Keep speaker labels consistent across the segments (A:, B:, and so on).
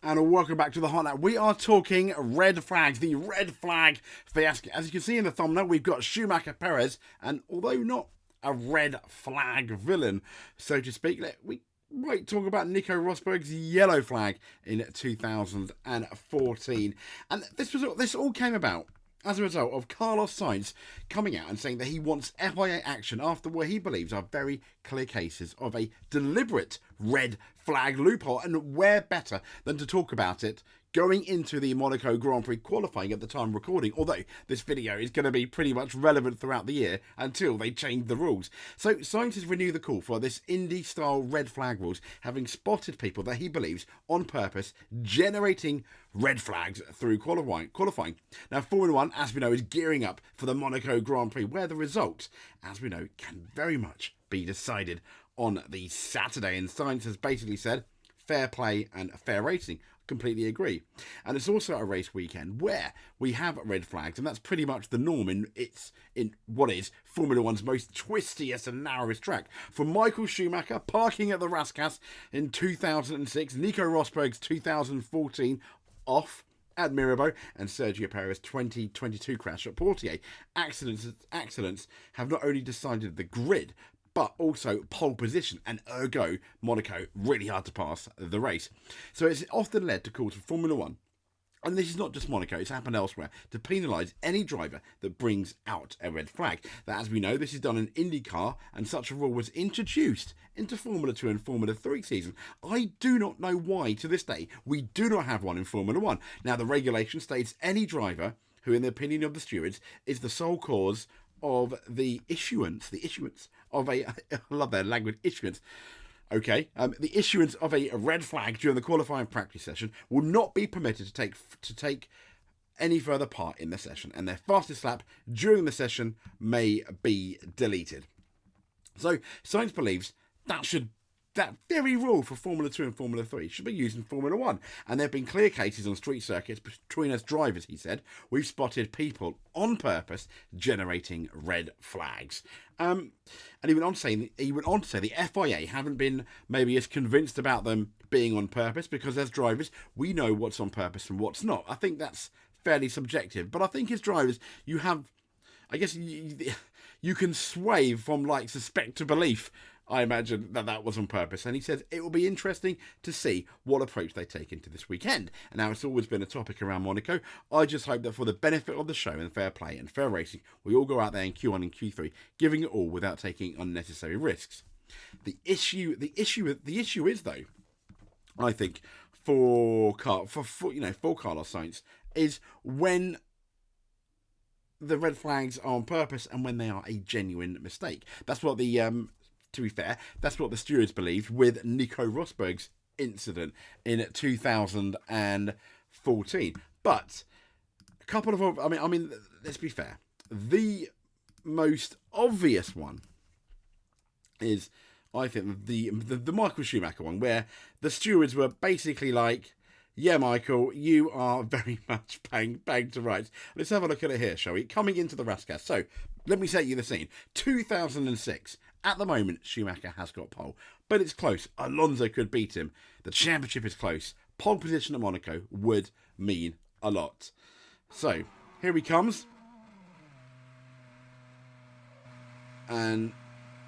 A: And welcome back to the Hot Lap. We are talking red flags, the red flag fiasco. As you can see in the thumbnail, we've got Schumacher, Perez, and although not a red flag villain, so to speak, we might talk about Nico Rosberg's yellow flag in 2014. And this all came about as a result of Carlos Sainz coming out and saying that he wants FIA action after what he believes are very clear cases of a deliberate red flag loophole. And where better than to talk about it going into the Monaco Grand Prix qualifying at the time of recording, although this video is going to be pretty much relevant throughout the year until they change the rules. So Sainz has renewed the call for this Indy-style red flag rules, having spotted people that he believes on purpose generating red flags through qualifying. Now, Formula 1, as we know, is gearing up for the Monaco Grand Prix, where the results, as we know, can very much be decided on the Saturday. And Sainz has basically said, fair play and fair racing. Completely agree. And it's also a race weekend where we have red flags, and that's pretty much the norm in what is Formula One's most twistiest and narrowest track. From Michael Schumacher parking at the Rascasse in 2006, Nico Rosberg's 2014 off at Mirabeau, and Sergio Perez 2022 crash at Portier. Accidents have not only decided the grid, but also pole position, and ergo Monaco really hard to pass the race. So it's often led to calls for Formula 1, and this is not just Monaco, it's happened elsewhere, to penalise any driver that brings out a red flag. That, as we know, this is done in IndyCar, and such a rule was introduced into Formula 2 and Formula 3 season. I do not know why, to this day, we do not have one in Formula 1. Now, the regulation states any driver who, in the opinion of the stewards, is the sole cause of the issuance of a, I love their language, issuance. Okay, the issuance of a red flag during the qualifying practice session will not be permitted to take any further part in the session, and their fastest lap during the session may be deleted. So Sainz believes that very rule for Formula 2 and Formula 3 should be used in Formula 1. And there have been clear cases on street circuits between us drivers, he said. We've spotted people on purpose generating red flags. And he went on to say the FIA haven't been maybe as convinced about them being on purpose, because as drivers, we know what's on purpose and what's not. I think that's fairly subjective. But I think as drivers, you can sway from suspect to belief. I imagine that was on purpose. And he says it will be interesting to see what approach they take into this weekend. And now, it's always been a topic around Monaco. I just hope that for the benefit of the show and fair play and fair racing, we all go out there in Q1 and Q3, giving it all without taking unnecessary risks. The issue is, though, I think, for Carlos Sainz, is when the red flags are on purpose and when they are a genuine mistake. That's what to be fair, that's what the stewards believed with Nico Rosberg's incident in 2014. But a couple of, I mean, let's be fair. The most obvious one is, I think, the Michael Schumacher one, where the stewards were basically like, yeah, Michael, you are very much bang to rights. Let's have a look at it here, shall we? Coming into the Rascasse. So, let me set you the scene. 2006. At the moment, Schumacher has got pole, but it's close. Alonso could beat him. The championship is close. Pole position at Monaco would mean a lot. So, here he comes. And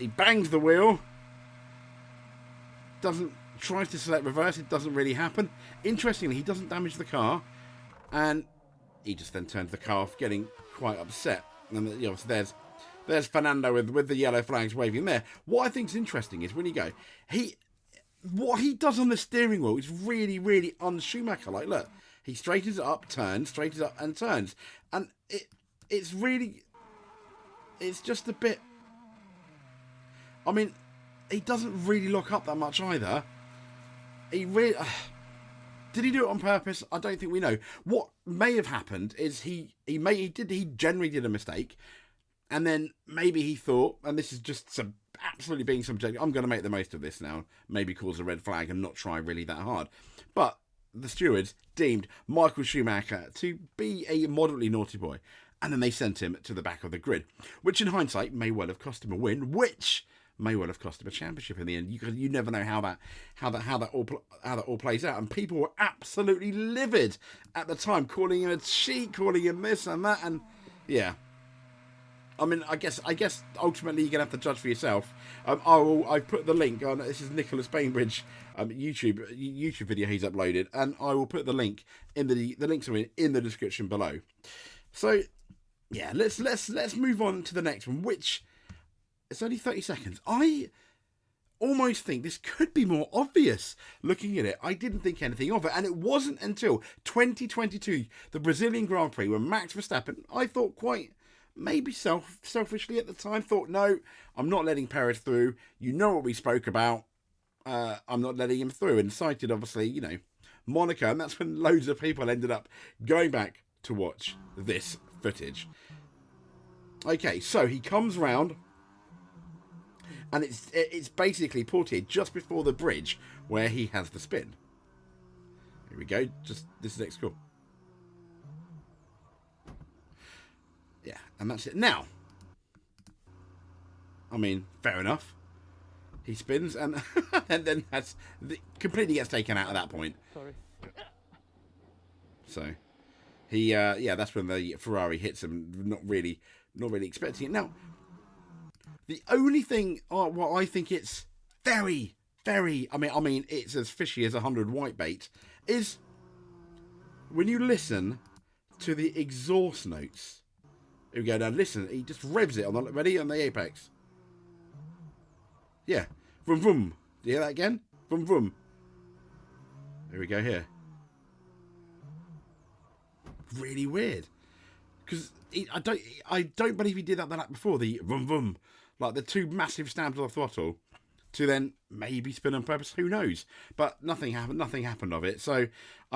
A: he bangs the wheel. Tries to select reverse. It doesn't really happen. Interestingly, he doesn't damage the car. And he just then turns the car off, getting quite upset. And there's Fernando with the yellow flags waving there. What I think is interesting is when you go, what he does on the steering wheel is really, really un-Schumacher. Like, look, he straightens it up, straightens up and turns. And it's just a bit, I mean, he doesn't really look up that much either. He really, did he do it on purpose? I don't think we know. What may have happened is he generally did a mistake. And then maybe he thought, and this is just absolutely being subjective, I'm going to make the most of this now, maybe cause a red flag and not try really that hard. But the stewards deemed Michael Schumacher to be a moderately naughty boy. And then they sent him to the back of the grid, which in hindsight may well have cost him a win, which may well have cost him a championship in the end. You never know how that all plays out. And people were absolutely livid at the time, calling him a cheat, calling him this and that, and yeah. I mean, I guess ultimately you're gonna have to judge for yourself. I've put the link on. This is Nicholas Bainbridge YouTube video he's uploaded, and I will put the link in the links are in the description below. So yeah, let's move on to the next one, which it's only 30 seconds. I almost think this could be more obvious looking at it. I didn't think anything of it, and it wasn't until 2022, the Brazilian Grand Prix, when Max Verstappen, I thought quite maybe selfishly at the time, thought, no, I'm not letting Perez through. You know what we spoke about. I'm not letting him through. And cited, obviously, Monaco. And that's when loads of people ended up going back to watch this footage. Okay, so he comes round. And it's basically ported just before the bridge where he has the spin. Here we go. This is next cool. Yeah, and that's it. Now, I mean, fair enough. He spins, and and then completely gets taken out at that point.
B: Sorry.
A: So, yeah, that's when the Ferrari hits him. Not really expecting it. Now, the only thing, what I think it's very, very, I mean, it's as fishy as 100 whitebait, is when you listen to the exhaust notes. Here we go. Now listen, he just revs it on the apex. Yeah. Vroom vroom. Do you hear that again? Vroom vroom. Here we go here. Really weird. Because I don't believe he did that the lap before, the vroom vroom. Like the two massive stabs of the throttle to then maybe spin on purpose. Who knows? But nothing happened of it. So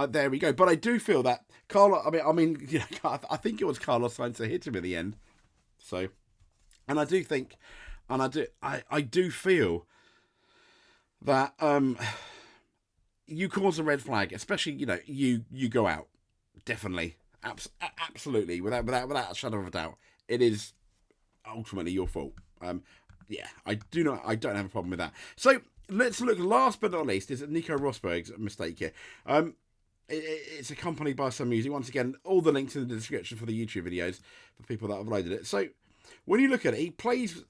A: there we go. But I do feel that Carlos. I mean, I think it was Carlos Sainz that hit him at the end. So, and I do think, and I do feel that you cause a red flag, especially you go out, definitely, absolutely, without a shadow of a doubt, it is ultimately your fault. Yeah, I don't have a problem with that. So let's look. Last but not least, is Nico Rosberg's mistake here. It's accompanied by some music. Once again, all the links in the description for the YouTube videos for people that have uploaded it. So when you look at it, he plays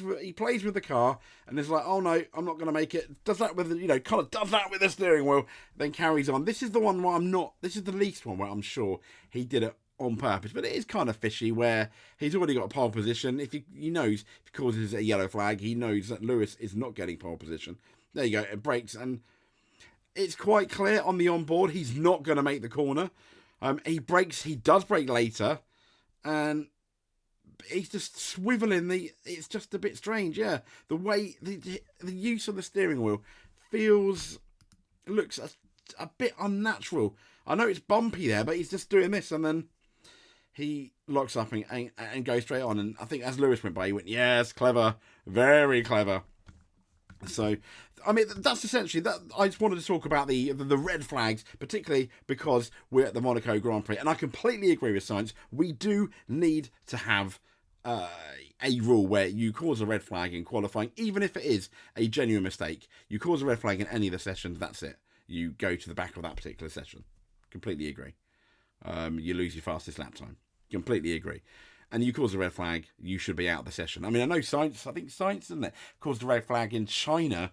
A: with the car, and it's like, oh no, I'm not going to make it. Does that with kind of does that with the steering wheel, then carries on. This is the one where I'm not. This is the least one where I'm sure he did it on purpose, but it is kind of fishy where he's already got a pole position. If he knows if he causes a yellow flag, he knows that Lewis is not getting pole position. There you go, it brakes, and it's quite clear on the onboard he's not going to make the corner. He does brake later, and he's just swiveling it's just a bit strange. Yeah, the way the use of the steering wheel looks a bit unnatural. I know it's bumpy there, but he's just doing this, and then he locks up and goes straight on. And I think as Lewis went by, he went, yes, clever, very clever. So, I mean, that's essentially that. I just wanted to talk about the red flags, particularly because we're at the Monaco Grand Prix. And I completely agree with Sainz. We do need to have a rule where you cause a red flag in qualifying, even if it is a genuine mistake. You cause a red flag in any of the sessions, that's it. You go to the back of that particular session. Completely agree. You lose your fastest lap time. Completely agree. And you cause a red flag, you should be out of the session. I mean, I know Sainz, isn't it, caused a red flag in China,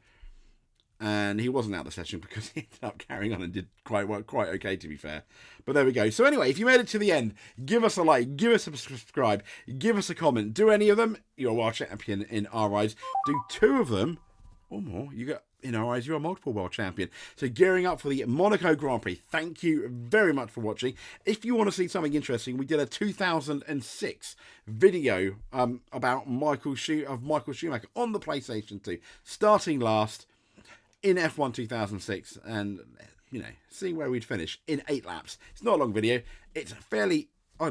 A: and he wasn't out of the session because he ended up carrying on and did quite okay, to be fair. But there we go. So anyway, if you made it to the end, give us a like, give us a subscribe, give us a comment. Do any of them, you're a world champion in our eyes. Do 2 of them or more, in our eyes, you're a multiple world champion. So gearing up for the Monaco Grand Prix. Thank you very much for watching. If you want to see something interesting, we did a 2006 video about Michael Schumacher on the PlayStation 2, starting last in F1 2006, and seeing where we'd finish in 8 laps. It's not a long video. It's fairly. I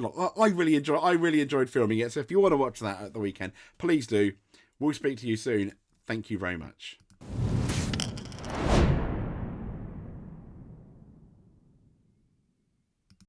A: really enjoyed filming it. So if you want to watch that at the weekend, please do. We'll speak to you soon. Thank you very much.